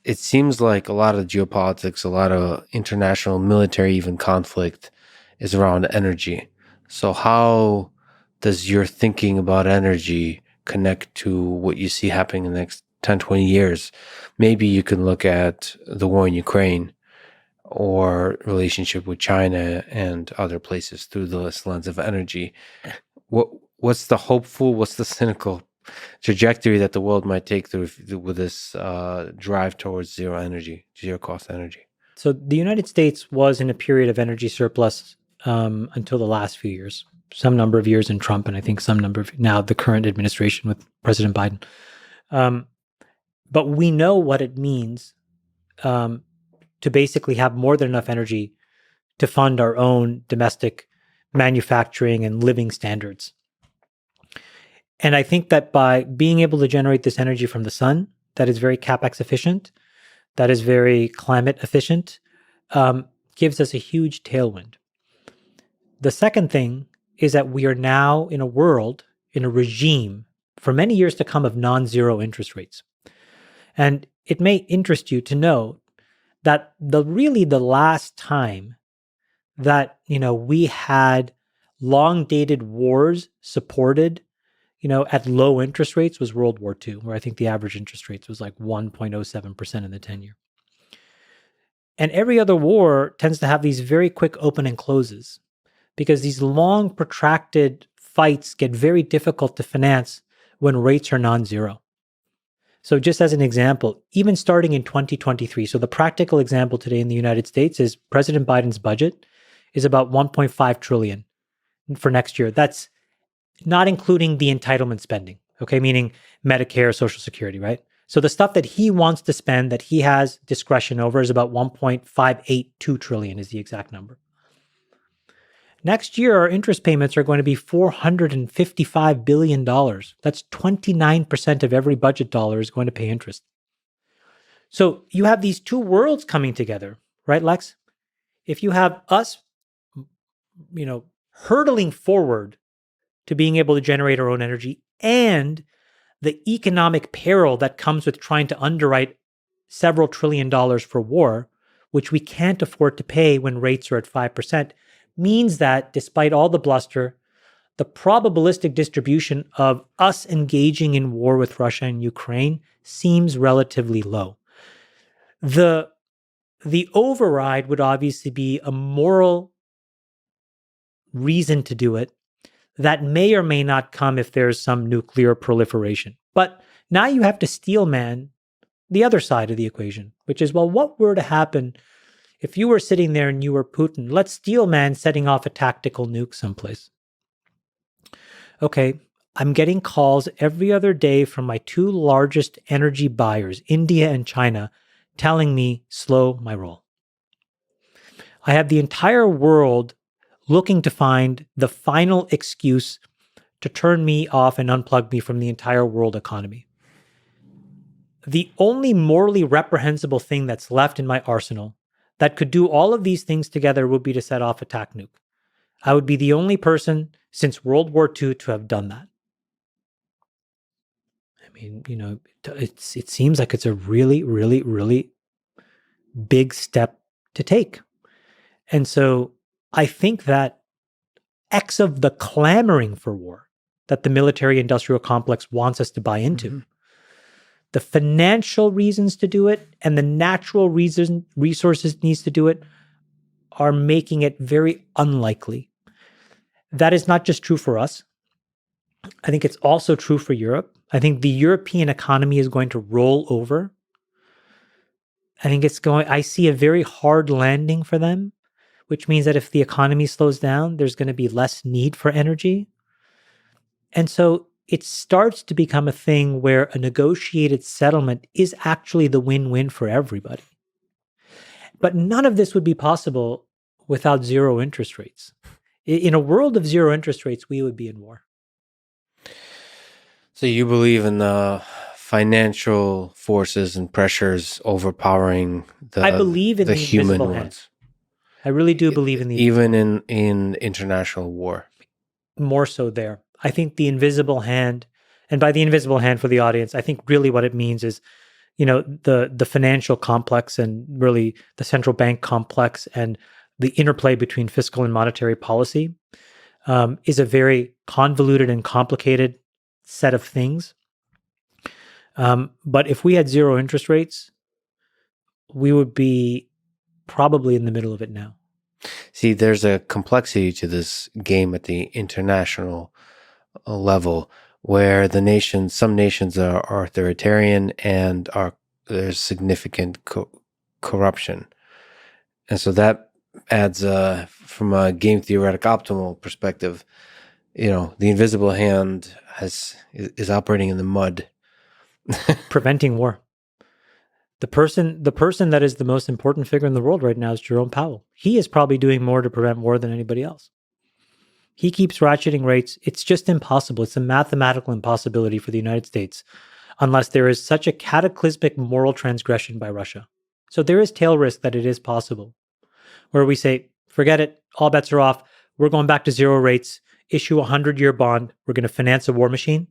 it seems like a lot of geopolitics, a lot of international military, even conflict is around energy. So how does your thinking about energy connect to what you see happening in the next 10, 20 years? Maybe you can look at the war in Ukraine or relationship with China and other places through this lens of energy. What's the hopeful, what's the cynical trajectory that the world might take through with this drive towards zero cost energy? So the United States was in a period of energy surplus until the last few years, some number of years in Trump, and I think some number of now the current administration with President Biden. But we know what it means to basically have more than enough energy to fund our own domestic manufacturing and living standards. And I think that by being able to generate this energy from the sun, that is very capex efficient, that is very climate efficient, gives us a huge tailwind. The second thing is that we are now in a world, in a regime for many years to come of non-zero interest rates. And it may interest you to know that the last time that, we had long dated wars supported, at low interest rates was World War II, where I think the average interest rates was like 1.07% in the 10-year. And every other war tends to have these very quick open and closes because these long protracted fights get very difficult to finance when rates are non-zero. So just as an example, even starting in 2023, so the practical example today in the United States is President Biden's budget is about 1.5 trillion for next year. That's not including the entitlement spending, okay? Meaning Medicare, Social Security, right? So the stuff that he wants to spend that he has discretion over is about 1.582 trillion is the exact number. Next year, our interest payments are going to be $455 billion. That's 29% of every budget dollar is going to pay interest. So you have these two worlds coming together, right, Lex? If you have us, hurtling forward to being able to generate our own energy and the economic peril that comes with trying to underwrite several $1 trillion for war, which we can't afford to pay when rates are at 5%, means that despite all the bluster, the probabilistic distribution of us engaging in war with Russia and Ukraine seems relatively low. The override would obviously be a moral reason to do it that may or may not come if there's some nuclear proliferation. But now you have to steelman the other side of the equation, which is, well, what were to happen if you were sitting there and you were Putin? Let's steelman setting off a tactical nuke someplace. Okay, I'm getting calls every other day from my two largest energy buyers, India and China, telling me, slow my roll. I have the entire world looking to find the final excuse to turn me off and unplug me from the entire world economy. The only morally reprehensible thing that's left in my arsenal that could do all of these things together would be to set off a tac nuke. I would be the only person since World War II to have done that. I mean, it seems like it's a really, really, really big step to take. And so I think that X of the clamoring for war that the military-industrial complex wants us to buy into, the financial reasons to do it and the natural resources needs to do it are making it very unlikely. That is not just true for us. I think it's also true for Europe. I think the European economy is going to roll over. I see a very hard landing for them, which means that if the economy slows down, there's going to be less need for energy. And so it starts to become a thing where a negotiated settlement is actually the win-win for everybody. But none of this would be possible without zero interest rates. In a world of zero interest rates, we would be in war. So you believe in the financial forces and pressures overpowering I believe in the human invisible ones. hand. I really do believe in the even in international war. More so there. I think the invisible hand, and by the invisible hand for the audience, I think really what it means is the financial complex and really the central bank complex and the interplay between fiscal and monetary policy is a very convoluted and complicated set of things. But if we had zero interest rates, we would be probably in the middle of it now. See, there's a complexity to this game at the international level where some nations are authoritarian and there's significant corruption. And so that adds, from a game theoretic optimal perspective, the invisible hand is operating in the mud. Preventing war. The person that is the most important figure in the world right now is Jerome Powell. He is probably doing more to prevent war than anybody else. He keeps ratcheting rates. It's just impossible. It's a mathematical impossibility for the United States unless there is such a cataclysmic moral transgression by Russia. So there is tail risk that it is possible, where we say, forget it, all bets are off. We're going back to zero rates, issue a 100-year bond. We're going to finance a war machine.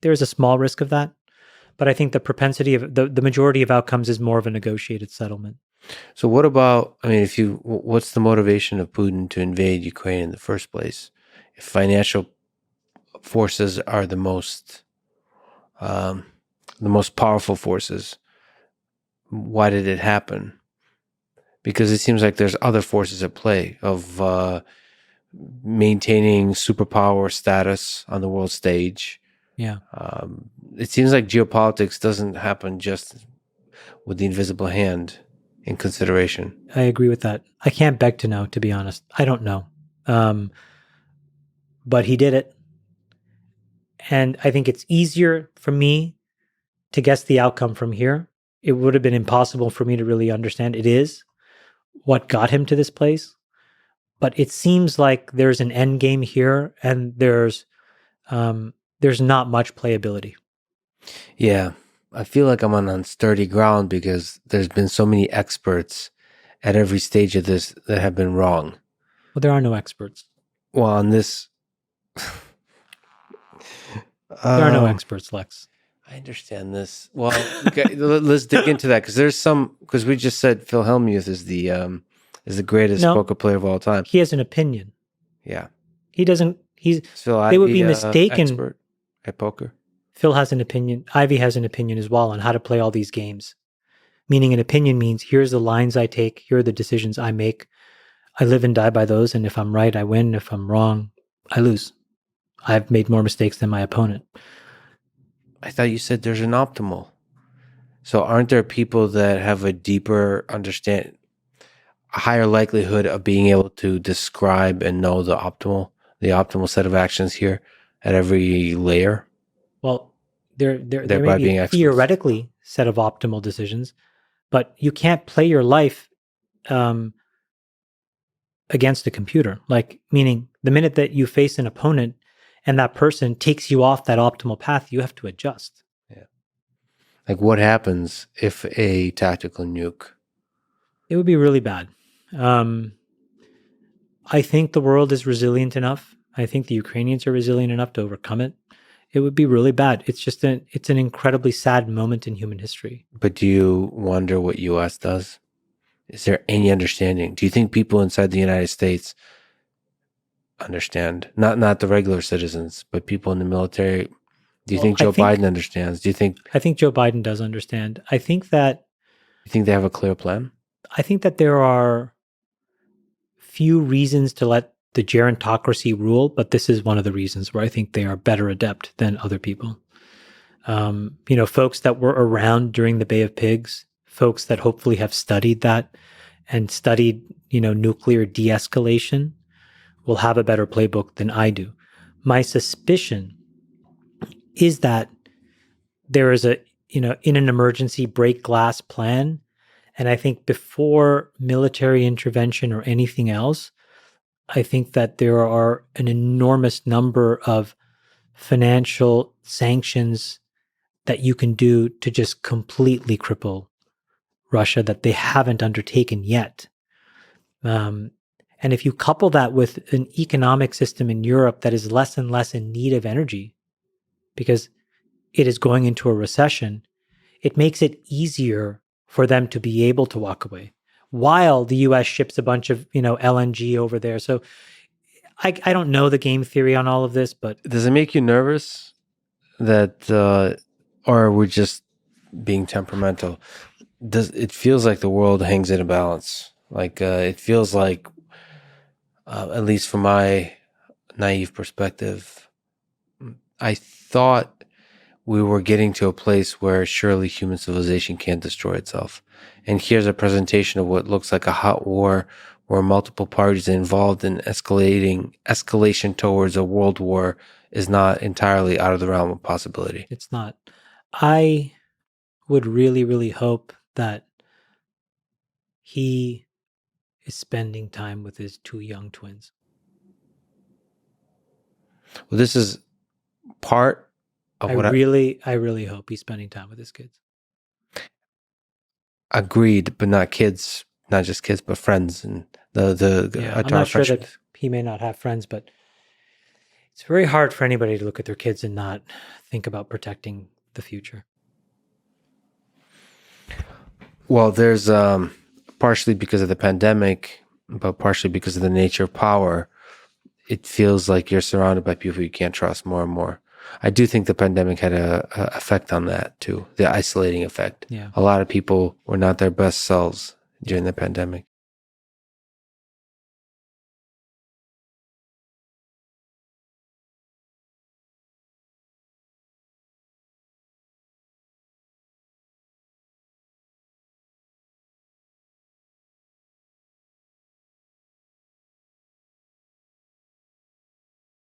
There is a small risk of that. But I think the propensity of the majority of outcomes is more of a negotiated settlement. So what about, what's the motivation of Putin to invade Ukraine in the first place? If financial forces are the most powerful forces, why did it happen? Because it seems like there's other forces at play of maintaining superpower status on the world stage. Yeah. It seems like geopolitics doesn't happen just with the invisible hand in consideration. I agree with that. I can't beg to know, to be honest. I don't know. But he did it. And I think it's easier for me to guess the outcome from here. It would have been impossible for me to really understand. It is what got him to this place. But it seems like there's an end game here, and there's not much playability. Yeah, I feel like I'm on unsturdy ground because there's been so many experts at every stage of this that have been wrong. Well, there are no experts. Well, on this... there are no experts, Lex. I understand this. Well, okay, let's dig into that because we just said Phil Hellmuth is the greatest poker player of all time. He has an opinion. Yeah. He doesn't... they would be mistaken. Expert at poker. Phil has an opinion. Ivy has an opinion as well on how to play all these games. Meaning an opinion means here's the lines I take, here are the decisions I make. I live and die by those, and if I'm right, I win. If I'm wrong, I lose. I've made more mistakes than my opponent. I thought you said there's an optimal. So aren't there people that have a deeper understand, a higher likelihood of being able to describe and know the optimal set of actions here at every layer? Well, there may be a theoretically set of optimal decisions, but you can't play your life against a computer. Like, meaning the minute that you face an opponent and that person takes you off that optimal path, you have to adjust. Yeah. Like, what happens if a tactical nuke? It would be really bad. I think the world is resilient enough. I think the Ukrainians are resilient enough to overcome it. It would be really bad. It's just it's an incredibly sad moment in human history. But do you wonder what U.S. does? Is there any understanding? Do you think people inside the United States understand? Not the regular citizens, but people in the military. Do you think Joe Biden understands? Do you think? I think Joe Biden does understand. I think that. You think they have a clear plan? I think that there are few reasons to let the gerontocracy rule, but this is one of the reasons where I think they are better adept than other people. Folks that were around during the Bay of Pigs, folks that hopefully have studied that and studied, nuclear de-escalation will have a better playbook than I do. My suspicion is that there is in an emergency break glass plan. And I think before military intervention or anything else, I think that there are an enormous number of financial sanctions that you can do to just completely cripple Russia that they haven't undertaken yet. And if you couple that with an economic system in Europe that is less and less in need of energy because it is going into a recession, it makes it easier for them to be able to walk away while the US ships a bunch of, LNG over there. So I don't know the game theory on all of this, but Does it make you nervous that, or are we just being temperamental? It feels like the world hangs in a balance? Like it feels like, at least from my naive perspective, I thought we were getting to a place where surely human civilization can't destroy itself. And here's a presentation of what looks like a hot war where multiple parties involved in escalation towards a world war is not entirely out of the realm of possibility. it's not. I would really, really hope that he is spending time with his two young twins. Well, this is part of I what I really hope he's spending time with his kids. agreed, but not kids, not just kids, but friends and the I'm not sure that he may not have friends, but it's very hard for anybody to look at their kids and not think about protecting the future. Well, there's partially because of the pandemic, but partially because of the nature of power, it feels like you're surrounded by people you can't trust more and more. I do think the pandemic had a effect on that too, the isolating effect. Yeah. A lot of people were not their best selves during the pandemic.